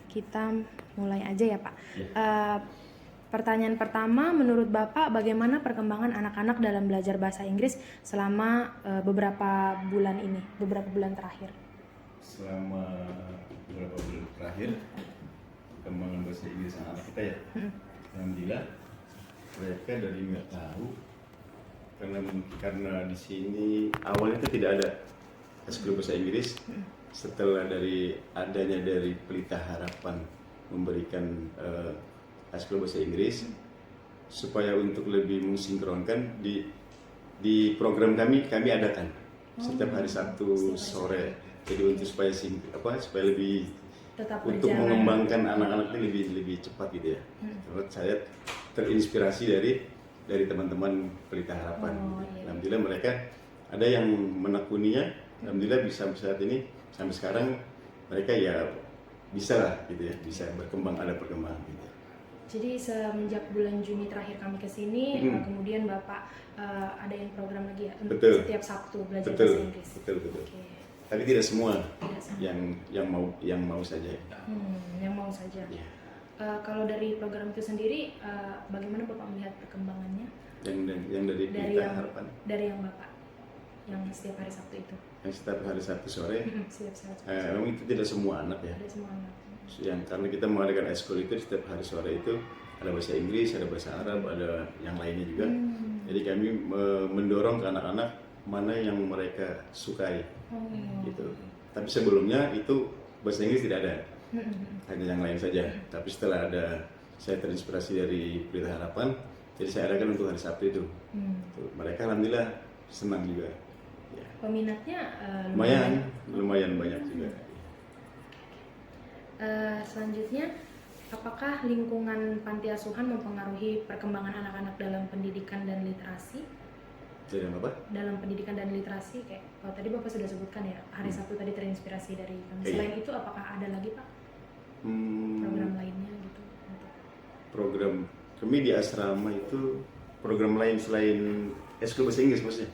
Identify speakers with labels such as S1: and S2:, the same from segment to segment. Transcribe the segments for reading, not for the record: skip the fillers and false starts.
S1: Kita mulai aja ya Pak.
S2: Ya.
S1: Pertanyaan pertama, menurut Bapak bagaimana perkembangan anak-anak dalam belajar bahasa Inggris selama beberapa bulan terakhir?
S2: Selama beberapa bulan terakhir, perkembangan bahasa Inggris anak kita ya, alhamdulillah mereka dari nggak tahu, karena di sini awalnya itu tidak ada eskul bahasa Inggris. Setelah adanya dari Pelita Harapan memberikan eskul bahasa Inggris supaya untuk lebih mensinkronkan di program kami adakan setiap hari Sabtu sore. Jadi untuk supaya lebih
S1: Tetap
S2: untuk
S1: berjalan.
S2: mengembangkan anak-anak ini lebih cepat gitu ya. Terus saya terinspirasi dari teman-teman Pelita Harapan.
S1: Iya.
S2: Alhamdulillah mereka ada yang menekuninya. Alhamdulillah bisa saat ini sampai sekarang mereka ya bisa lah gitu ya, bisa berkembang, ada perkembangan gitu.
S1: Jadi semenjak bulan Juni terakhir kami kesini, kemudian Bapak ada yang program lagi ya untuk
S2: Betul.
S1: setiap Sabtu belajar
S2: Betul,
S1: bahasa Inggris.
S2: betul.
S1: Oke.
S2: Tapi tidak semua,
S1: Tidak semua.
S2: yang mau saja.
S1: Yang mau saja.
S2: Ya.
S1: Kalau dari program itu sendiri, bagaimana Bapak melihat perkembangannya?
S2: Yang dari Pelita Harapan,
S1: Dari yang Bapak, yang setiap hari Sabtu itu.
S2: yang setiap hari Sabtu sore.
S1: Setiap Sabtu.
S2: Memang itu tidak semua anak ya.
S1: Ada semua anak.
S2: Yang karena kita mengadakan eskul itu setiap hari sore itu ada bahasa Inggris, ada bahasa Arab, ada yang lainnya juga. Jadi kami mendorong ke anak-anak mana yang mereka sukai, gitu. Tapi sebelumnya itu bahasa Inggris tidak ada, hanya yang lain saja. Tapi setelah saya terinspirasi dari Pelita Harapan, jadi saya adakan untuk hari Sabtu itu. Mereka alhamdulillah senang juga. Ya.
S1: Peminatnya
S2: Lumayan banyak juga.
S1: Selanjutnya, apakah lingkungan panti asuhan mempengaruhi perkembangan anak-anak dalam pendidikan dan literasi?
S2: Jadi apa?
S1: Dalam pendidikan dan literasi, kayak tadi Bapak sudah sebutkan ya, hari Sabtu tadi terinspirasi dari kami.
S2: Iya.
S1: Selain itu, apakah ada lagi Pak program lainnya gitu?
S2: Program kami di asrama itu program lain selain eskul bahasa Inggris maksudnya?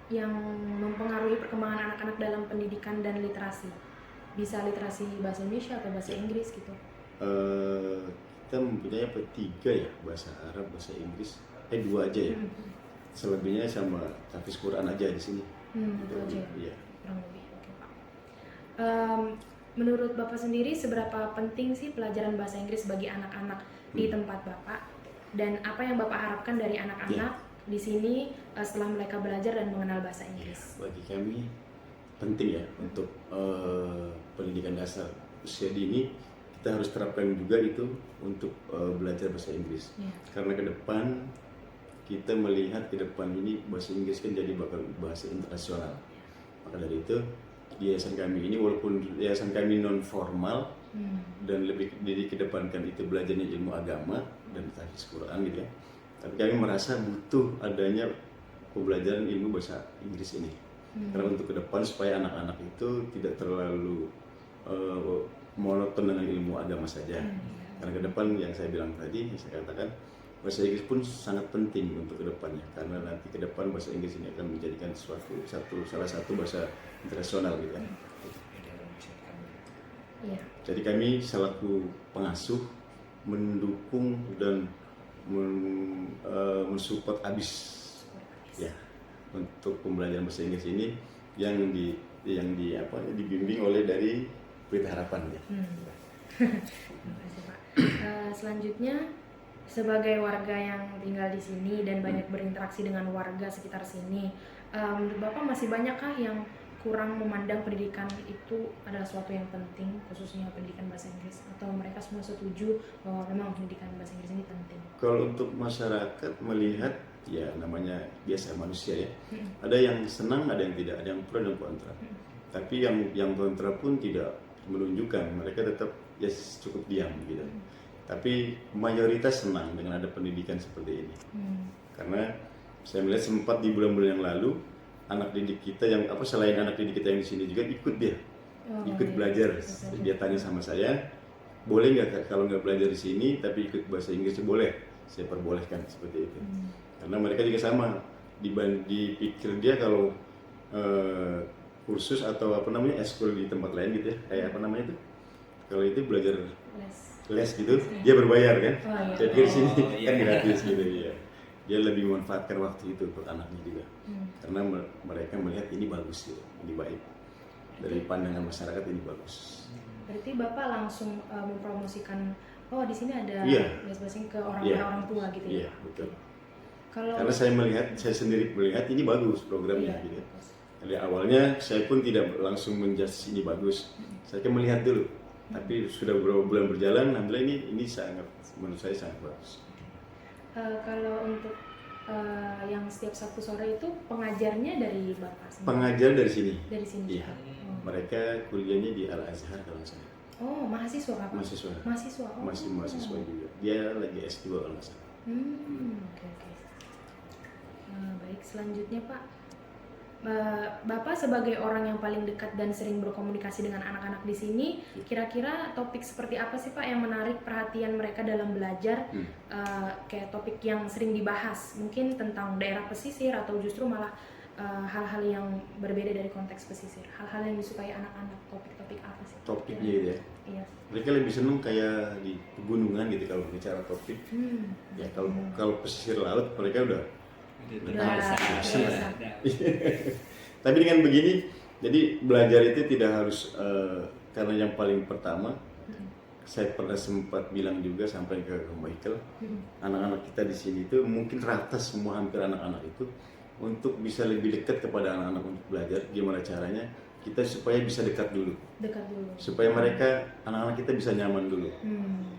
S1: Yang mempengaruhi perkembangan anak-anak dalam pendidikan dan literasi, bisa literasi bahasa Indonesia atau bahasa Inggris gitu?
S2: Kita mempunyai tiga ya, bahasa Arab, bahasa Inggris, dua aja ya. Selebihnya sama tahfiz Quran aja di sini.
S1: Itu aja
S2: Iya.
S1: kurang lebih. Oke Pak. Menurut Bapak sendiri, seberapa penting sih pelajaran bahasa Inggris bagi anak-anak di tempat Bapak? Dan apa yang Bapak harapkan dari anak-anak di sini setelah mereka belajar dan mengenal bahasa Inggris?
S2: Bagi kami penting ya untuk pendidikan dasar usia dini, kita harus terapkan juga itu untuk belajar bahasa Inggris. Karena ke depan kita melihat ke depan ini bahasa Inggris kan jadi bakal bahasa internasional. Maka dari itu di yayasan kami ini, walaupun yayasan kami non formal dan lebih dikedepankan itu belajarnya ilmu agama dan tahfiz Quran gitu ya, tapi kami merasa butuh adanya pembelajaran ilmu bahasa Inggris ini. Karena untuk ke depan supaya anak-anak itu tidak terlalu monoton dengan ilmu agama saja. Karena ke depan yang saya bilang tadi, saya katakan bahasa Inggris pun sangat penting untuk ke depannya. Karena nanti ke depan bahasa Inggris ini akan menjadikan salah satu bahasa internasional gitu ya. Jadi kami selaku pengasuh mendukung dan mensupport habis ya untuk pembelajaran bahasa Inggris ini yang dibimbing oleh dari Pelita Harapan ya.
S1: Terima kasih Pak. Selanjutnya, sebagai warga yang tinggal di sini dan banyak berinteraksi dengan warga sekitar sini, menurut Bapak masih banyakkah yang kurang memandang pendidikan itu adalah suatu yang penting, khususnya pendidikan bahasa Inggris, atau mereka semua setuju bahwa memang pendidikan bahasa Inggris ini penting?
S2: Kalau untuk masyarakat melihat, ya namanya biasa manusia ya, ada yang senang, ada yang tidak, ada yang pro dan kontra. Tapi yang kontra pun tidak menunjukkan, mereka tetap ya cukup diam gitu. Tapi mayoritas senang dengan ada pendidikan seperti ini. Karena saya melihat sempat di bulan-bulan yang lalu anak didik kita yang selain anak didik kita yang di sini juga ikut belajar. Dia tanya sama saya, boleh nggak kalau nggak belajar di sini tapi ikut bahasa Inggris? Boleh, saya perbolehkan seperti itu. Karena mereka juga sama, dipikir dia kalau kursus atau apa namanya eskul di tempat lain gitu ya, kayak apa namanya itu, kalau itu belajar les gitu, dia berbayar kan. Jadi di sini kan gratis gitu ya. Dia lebih memanfaatkan waktu itu untuk anaknya juga, karena mereka melihat ini bagus gitu, ini baik dari pandangan masyarakat, ini bagus.
S1: Berarti Bapak langsung mempromosikan, oh di sini ada
S2: Iya.
S1: les bahasa Inggris ke orang tua gitu ya?
S2: Iya betul.
S1: Kalau
S2: Karena saya sendiri melihat ini bagus programnya gitu. Dari awalnya saya pun tidak langsung menjudge ini bagus, saya kan melihat dulu. Tapi sudah beberapa bulan berjalan, alhamdulillah ini sangat, menurut saya sangat bagus.
S1: kalau untuk yang setiap Sabtu sore itu pengajarnya dari Bapak sendiri?
S2: Pengajar dari sini.
S1: Dari sini.
S2: Iya. Mereka kuliahnya di Al Azhar kalau nggak salah.
S1: Oh, mahasiswa Pak?
S2: Mahasiswa.
S1: Mahasiswa. Oh.
S2: Masih mahasiswa juga. Dia lagi S2 kalau nggak salah.
S1: Oke. Baik, selanjutnya Pak, Bapak sebagai orang yang paling dekat dan sering berkomunikasi dengan anak-anak di sini, kira-kira topik seperti apa sih Pak yang menarik perhatian mereka dalam belajar? Kayak topik yang sering dibahas, mungkin tentang daerah pesisir atau justru malah hal-hal yang berbeda dari konteks pesisir. Hal-hal yang disukai anak-anak, topik-topik apa sih?
S2: Topiknya gitu ya.
S1: Iya.
S2: Mereka lebih seneng kayak di pegunungan gitu kalau bicara topik. Ya kalau pesisir laut mereka udah Tapi dengan begini, jadi belajar itu tidak harus karena yang paling pertama, saya pernah sempat bilang juga sampai ke Michael, anak-anak kita di sini itu mungkin rata semua, hampir anak-anak itu untuk bisa lebih dekat kepada anak-anak untuk belajar. Gimana caranya? Kita supaya bisa dekat dulu. Supaya mereka, anak-anak kita bisa nyaman dulu.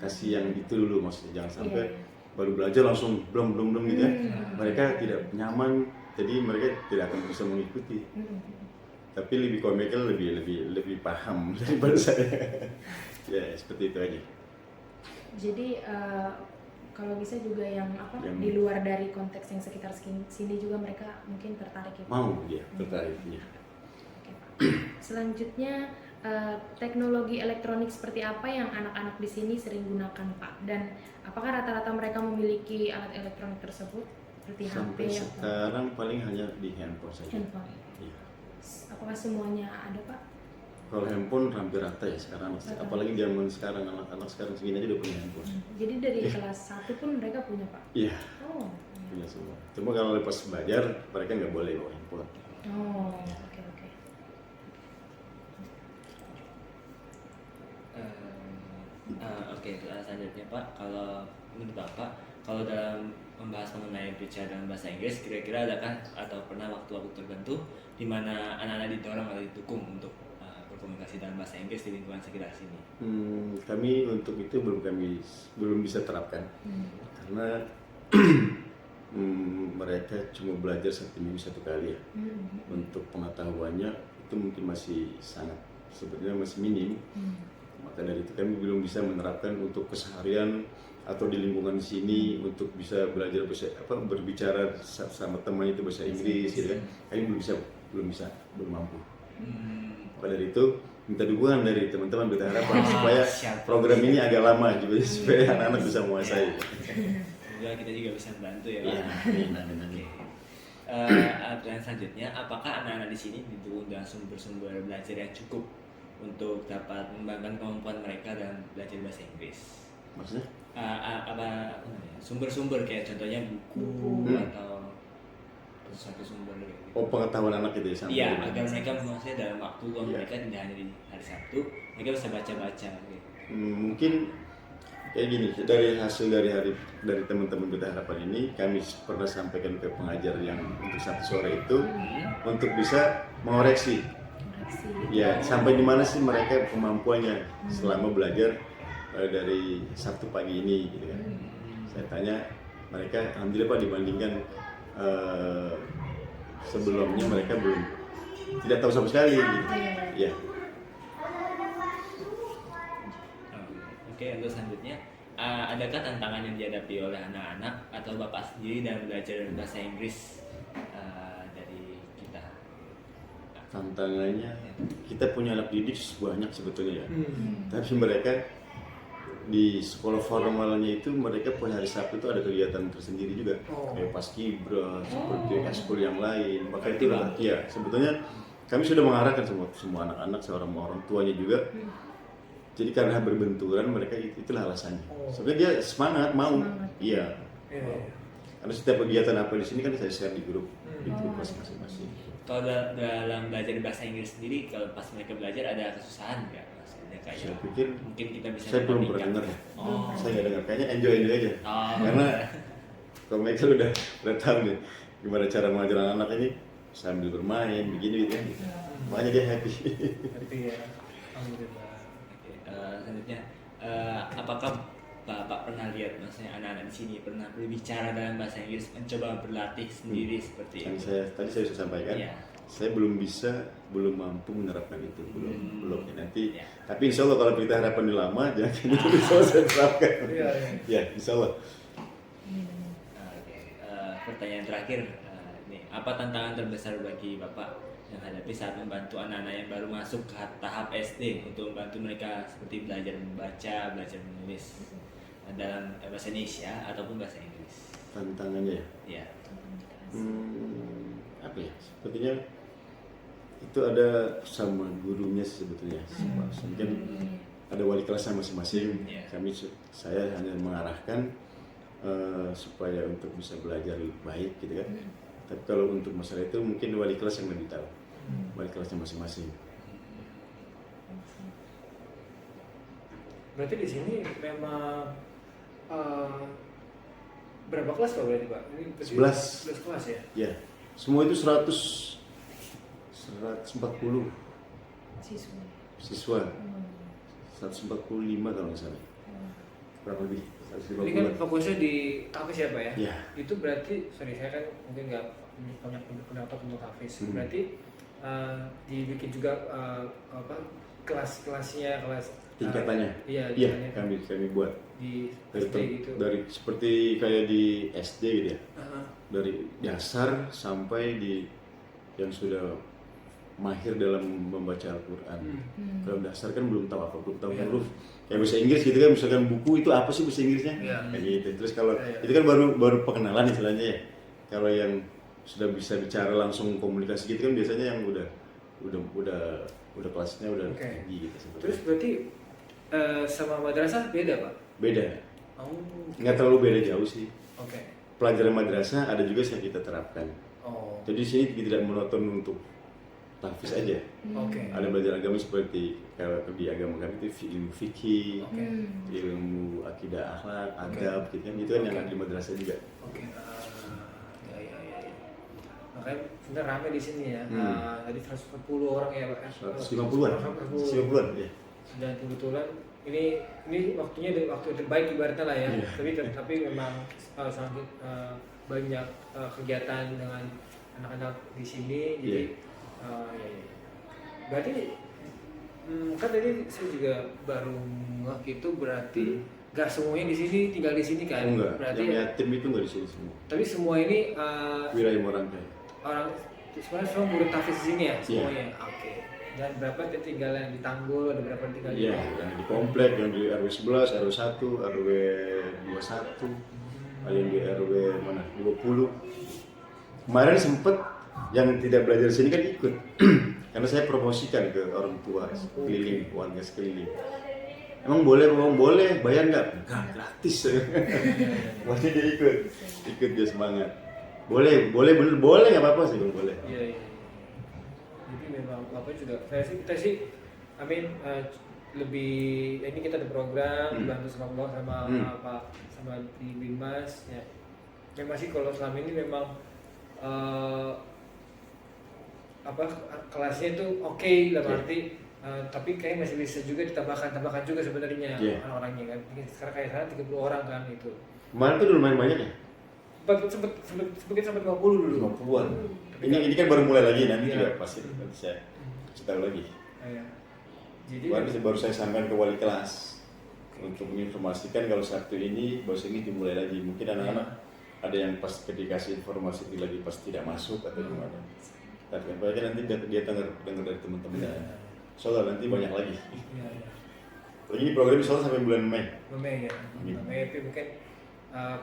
S2: Kasih yang itu dulu maksudnya, jangan sampai baru belajar langsung belum gitu ya. Mereka tidak nyaman, jadi mereka tidak akan bisa mengikuti. Tapi lebih komikal, lebih paham daripada saya. Ya seperti itu aja.
S1: Jadi kalau bisa juga yang di luar dari konteks yang sekitar sini juga mereka mungkin tertarik ya.
S2: Mau dia tertarik ya.
S1: Oke, Pak. Selanjutnya teknologi elektronik seperti apa yang anak-anak di sini sering gunakan Pak? Dan apakah rata-rata mereka memiliki alat elektronik tersebut seperti
S2: Sampai
S1: HP
S2: sekarang paling hanya di handphone saja.
S1: Ya. Apakah semuanya ada Pak?
S2: Kalau handphone hampir rata ya sekarang, apalagi zaman sekarang, anak-anak sekarang segini aja udah punya handphone.
S1: Jadi dari kelas 1 pun mereka punya Pak?
S2: Iya. Punya semua. Cuma kalau lepas belajar mereka nggak boleh bawa handphone.
S3: Oke, selanjutnya Pak, kalau menurut Bapak, kalau dalam membahas mengenai bicara dalam bahasa Inggris, kira-kira adakah atau pernah waktu-waktu tertentu di mana anak-anak didorong atau didukung untuk berkomunikasi dalam bahasa Inggris di lingkungan sekitar sini?
S2: Kami untuk itu belum bisa terapkan, karena mereka cuma belajar 1 minggu 1 kali ya. Untuk pengetahuannya itu mungkin masih sebetulnya masih minim. Maka dari itu kami belum bisa menerapkan untuk keseharian atau di lingkungan sini untuk bisa belajar berbicara sama teman itu bahasa Inggris gitu kan. Kami belum mampu. Maka dari itu minta dukungan dari teman-teman Beta Harapan supaya program ini agak lama juga supaya anak-anak bisa menguasai.
S3: Semoga kita juga bisa membantu ya Pak. Pertanyaan selanjutnya, apakah anak-anak di sini didukung dengan sumber-sumber belajar yang cukup untuk dapat mengembangkan kemampuan mereka dalam belajar bahasa Inggris?
S2: Maksudnya?
S3: Sumber-sumber kayak contohnya buku atau satu sumber gitu.
S2: Pengetahuan anak itu ya?
S3: Iya, agar mereka menguasai dalam waktu mereka tidak hanya di hari Sabtu, mereka bisa baca-baca gitu.
S2: Mungkin kayak gini, dari hasil dari teman-teman Beta Harapan ini kami pernah sampaikan ke pengajar yang untuk Sabtu sore itu untuk bisa mengoreksi. Ya, sampai di mana sih mereka kemampuannya selama belajar dari Sabtu pagi ini gitu kan. Saya tanya mereka, alhamdulillah Pak, dibandingkan sebelumnya mereka tidak tahu sama sekali gitu. Ya.
S3: Oke, untuk selanjutnya, adakah tantangan yang dihadapi oleh anak-anak atau Bapak sendiri dalam belajar bahasa Inggris dari kita?
S2: Tantangannya, kita punya anak didik banyak sebetulnya ya. Tapi mereka di sekolah formalnya itu mereka punya hari Sabtu itu ada kegiatan tersendiri juga, kayak paskibra, seperti ekskul yang lain. Maka itu ya sebetulnya kami sudah mengarahkan semua anak-anak, seorang orang tuanya juga. Jadi karena berbenturan mereka itulah alasannya. Sebenarnya dia semangat mau, iya. Karena setiap kegiatan apa di sini kan saya share di grup kelas masing-masing.
S3: Kalau dalam belajar bahasa Inggris sendiri, kalau pas mereka belajar ada kesusahan nggak? Maksudnya kayak
S2: Saya pikir
S3: mungkin kita bisa
S2: saya belum pernah
S3: membandingkan.
S2: dengar ya.
S3: Oh.
S2: Saya nggak dengar, kayaknya enjoy aja.
S3: Oh.
S2: Karena kalau mereka udah tahu nih gimana cara mengajar anak ini sambil bermain begini gitu kan. Makanya dia happy.
S4: Happy ya. Alhamdulillah.
S3: Oke, selanjutnya apakah Bapak pernah lihat maksudnya anak-anak di sini pernah berbicara dalam bahasa Inggris, mencoba berlatih sendiri seperti
S2: Yang
S3: itu?
S2: tadi saya sudah sampaikan,
S3: Iya.
S2: saya belum mampu menerapkan itu, belum ya. Nanti,
S3: Iya.
S2: tapi insya Allah kalau kita harapan di lama, jangan itu bisa saya terapkan.
S4: Iya.
S2: Ya, insya Allah.
S3: Oke, pertanyaan terakhir, nih, apa tantangan terbesar bagi Bapak yang hadapi saat membantu anak-anak yang baru masuk ke tahap SD untuk membantu mereka seperti belajar membaca, belajar menulis dalam bahasa Indonesia ataupun bahasa Inggris?
S2: Tantangannya ya.
S3: Ya.
S2: Apa ya? Sepertinya itu ada sama gurunya sih sebetulnya. Mungkin ada wali kelasnya masing-masing.
S3: Iya.
S2: Saya hanya mengarahkan supaya untuk bisa belajar lebih baik gitu kan. Tapi kalau untuk masalah itu mungkin wali kelas yang lebih tahu. Wali kelasnya masing-masing.
S4: Berarti di sini memang berapa kelas Pak berarti Pak? Ini
S2: 11
S4: kelas ya?
S2: Ya, semua itu 140 siswa. 145 kalau nggak salah. Berapa lebih?
S4: Ini kan fokusnya di Hafiz ya Pak ya?
S2: Ya.
S4: Itu berarti, sorry saya kan mungkin nggak banyak pendapat untuk Hafiz. Berarti dibikin juga kelas-kelasnya, kelas
S2: Tingkatannya.
S4: iya,
S2: Iya,
S4: tingkatannya
S2: kami buat
S4: di
S2: dari,
S4: SD gitu.
S2: dari seperti kayak di SD gitu ya.
S4: Aha.
S2: Dari dasar sampai di yang sudah mahir dalam membaca Al-Quran. Kalau dasar kan belum tahu apa, belum tahu
S4: Iya.
S2: huruf. Kayak bahasa Inggris gitu kan, misalkan buku itu apa sih bahasa Inggrisnya?
S4: Iya.
S2: Kayak gitu. Terus kalau
S4: Iya.
S2: itu kan baru pengenalan istilahnya ya. Kalau yang sudah bisa bicara langsung komunikasi gitu kan biasanya yang udah kelasnya udah
S4: Oke.
S2: tinggi gitu sebenarnya.
S4: Terus berarti sama madrasah beda Pak?
S2: Beda.
S4: Oh,
S2: Nggak terlalu beda jauh sih.
S4: oke.
S2: Pelajaran madrasah ada juga yang kita terapkan.
S4: Oh,
S2: Jadi di sini tidak monoton untuk tahfiz aja.
S4: oke.
S2: Ada belajar agama seperti kalau di agama kami itu ilmu fikih,
S4: Oke.
S2: ilmu akidah akhlak, adab gitu kan. Itu kan yang
S4: Oke.
S2: ada di madrasah juga.
S4: Oke. Ya. Makanya sebenarnya rame di sini ya. Tadi 140 orang ya Pak.
S2: 150-an. 150-an ya.
S4: Dan kebetulan ini waktunya waktu terbaik ibaratnya lah ya.
S2: Iya.
S4: Tapi memang sangat banyak kegiatan dengan anak-anak di sini. Jadi ya. Berarti kan tadi saya juga baru ngeh gitu, berarti gak semuanya di sini tinggal di sini kan?
S2: Enggak,
S4: Berarti
S2: yang yatim itu enggak di sini semua.
S4: tapi semua ini
S2: Wilayah Morangkai.
S4: orang sebenarnya semua murid tahfiz di sini ya
S2: Iya.
S4: semuanya. Oke. Dan berapa tinggal yang di Tanggul, ada berapa yang tinggal
S2: Iya, yang di komplek, yang di RW 11, RW 1, RW 21, ada yang di RW mana? 20. Kemarin sempet yang tidak belajar di sini kan ikut. Karena saya promosikan ke orang tua sekeliling, warga sekeliling. Emang boleh, bayar nggak? Enggak, gratis. Makanya dia ikut dia semangat. Boleh nggak apa-apa sih kalau boleh.
S4: Iya. Jadi memang apa juga kita sih lebih ini kita ada program dibantu sama Allah sama di Bimas ya. Memang sih kalau selama ini memang kelasnya itu oke dalam arti tapi kayaknya masih bisa juga ditambahkan juga sebenarnya orang-orangnya kan. Sekarang kayak sana 30 orang kan itu.
S2: Kemarin tuh lumayan banyak ya?
S4: Sampai 50 dulu.
S2: 50-an. Ini kan baru mulai lagi, nanti juga pasti nanti saya kasih tahu lagi.
S4: Iya. Jadi
S2: Baru saya sampaikan ke wali kelas untuk menginformasikan kalau Sabtu ini bahasa ini dimulai lagi. Mungkin anak-anak ada yang pas dikasih informasi itu lagi pas tidak masuk atau gimana. Tapi nanti dia dengar dari teman-temannya. Soalnya nanti banyak lagi.
S4: Iya.
S2: Ini program misalnya sampai bulan Mei.
S4: Mei ya. Mei tapi mungkin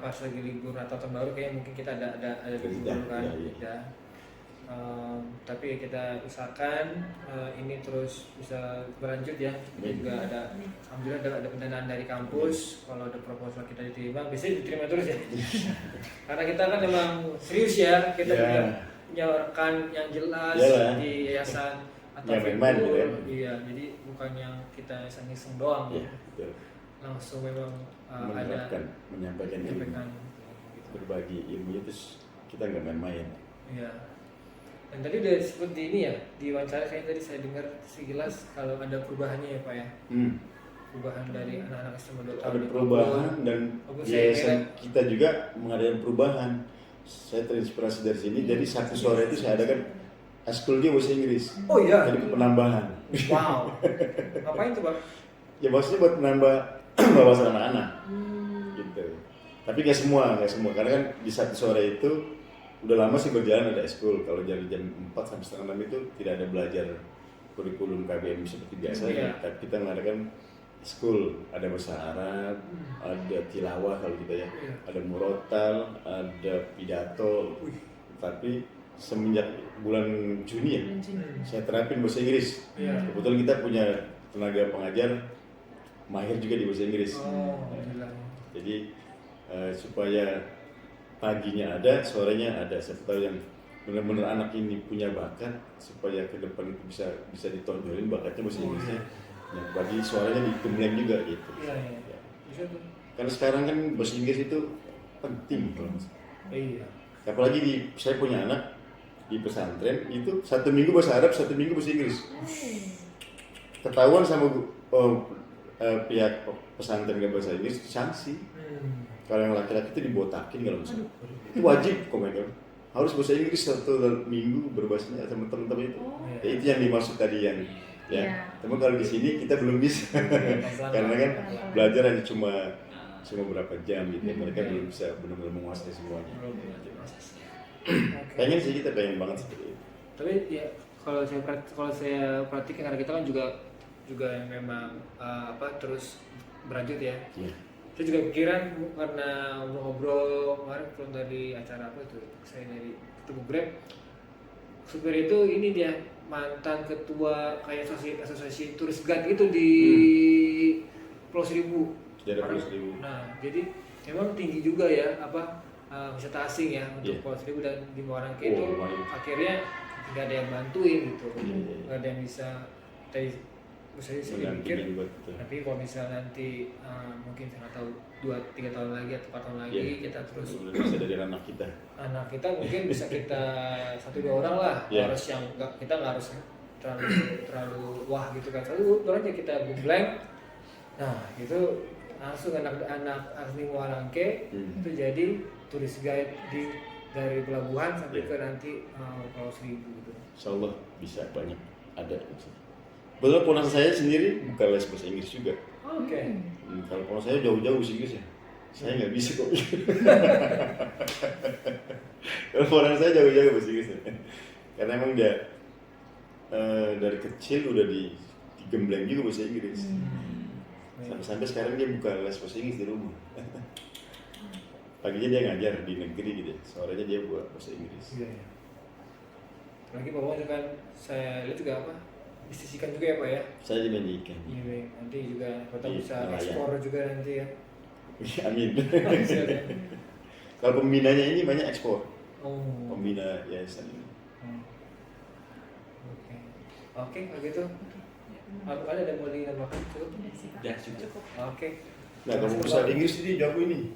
S4: pas lagi libur atau tahun baru kayak mungkin kita ada libur kan.
S2: Iya.
S4: Tapi kita usahakan ini terus bisa berlanjut ya. Kita juga alhamdulillah ada pendanaan dari kampus. Kalau ada proposal kita diterima, biasanya diterima terus ya. Karena kita kan memang serius ya, kita punya rekan yang jelas di yayasan atau iya, jadi bukan yang kita iseng-iseng doang. Langsung memang
S2: menyampaikan berbagi ilmu itu kita nggak main-main.
S4: Iya. Dan tadi udah seperti ini ya, di wawancara kayaknya tadi saya dengar sekilas kalau ada perubahannya ya Pak ya. Perubahan dari anak-anak SMA 2 tahun.
S2: Ada perubahan dan yayasan kita juga mengadakan perubahan. Saya terinspirasi dari sini, jadi Sabtu sore itu saya adakan eskul dia bahasa Inggris.
S4: Oh iya.
S2: Jadi penambahan.
S4: Wow. Ngapain tuh Pak?
S2: Ya maksudnya buat menambah wawasan anak-anak. Gitu. Tapi nggak semua, karena kan di Sabtu sore itu udah lama sih berjalan ada eskul. Kalau dari jam 4 sampai setengah 6 itu tidak ada belajar kurikulum KBM seperti biasa. Tapi kita mengadakan eskul, ada bahasa Arab, ada tilawah kalau kita ya, ada murotal, ada pidato. Tapi semenjak bulan Juni ya, saya terapin bahasa Inggris. Kebetulan kita punya tenaga pengajar mahir juga di bahasa Inggris. Jadi supaya paginya ada, sorenya ada. Saya tahu yang benar-benar anak ini punya bakat, supaya ke depan itu bisa ditonjolin bakatnya bahasa Inggrisnya. Nah, bagi suaranya digembleng juga gitu.
S4: Iya.
S2: Karena sekarang kan bahasa Inggris itu penting kalau
S4: Iya.
S2: Apalagi saya punya anak di pesantren itu 1 minggu bahasa Arab, 1 minggu bahasa Inggris. Ketahuan sama pihak pesantren gak bahasa Inggris sanksi. Kalau yang laki-laki itu dibotakin kalau misalnya. Itu wajib kok mereka. Harus bahasa Inggris 1 minggu berbahasa sama teman-teman itu. Ya, itu yang dimaksud tadi yang Teman kalau di sini kita belum bisa. Karena kan belajar hanya cuma berapa jam gitu ya. Mereka belum bisa benar-benar menguasai semuanya. Pengen sih, kita pengen banget seperti itu.
S4: Tapi ya kalau saya perhatikan, karena kita kan juga yang memang terus berlanjut ya. Saya juga pikiran karena ngobrol kemarin pulang dari acara apa itu, saya dari ketemu Grab, supir itu ini dia mantan ketua kayak asosiasi turis guide gitu di Pulau Seribu. Nah, jadi memang tinggi juga ya wisata asing ya untuk Pulau Seribu dan di Muarangke itu akhirnya tidak ada yang bantuin gitu, nggak ada yang bisa saya pikir. Tapi kalau misalnya nanti mungkin saya nggak tahu 2-3 tahun lagi atau 4 tahun lagi kita terus
S2: bisa dari anak kita
S4: mungkin bisa kita 1-2 orang lah. Harus yang kita nggak harus terlalu wah gitu kan, satu orang aja kita blank. Nah itu langsung anak asli Muarangke itu jadi turis guide dari pelabuhan sampai ke nanti Pulau Seribu gitu.
S2: Insyaallah bisa banyak ada. Betul, ponakan saya sendiri bukan les bahasa Inggris juga.
S4: Oke.
S2: Kalau ponakan saya jauh-jauh bahasa Inggris ya. Saya nggak bisa kok. Kalau ponakan saya jauh-jauh bahasa Inggris ya. Karena emang dia dari kecil udah digembleng juga bahasa Inggris. Sampai sekarang dia buka les bahasa Inggris di rumah. Paginya dia ngajar di negeri gitu, sorenya dia buat bahasa Inggris.
S4: Iya. Lagi pokoknya kan saya lihat juga bisnis ikan juga ya Pak ya?
S2: Saya juga di ikan.
S4: Iya, nanti juga kita bisa ekspor juga nanti ya.
S2: Amin. Kalau pembinanya ini banyak ekspor. Pembina yayasan ini.
S4: Oke, kalau gitu. Ada mau ditambahkan?
S3: Cukup.
S4: Oke.
S2: Nah, kamu bisa Inggris ini jago ini.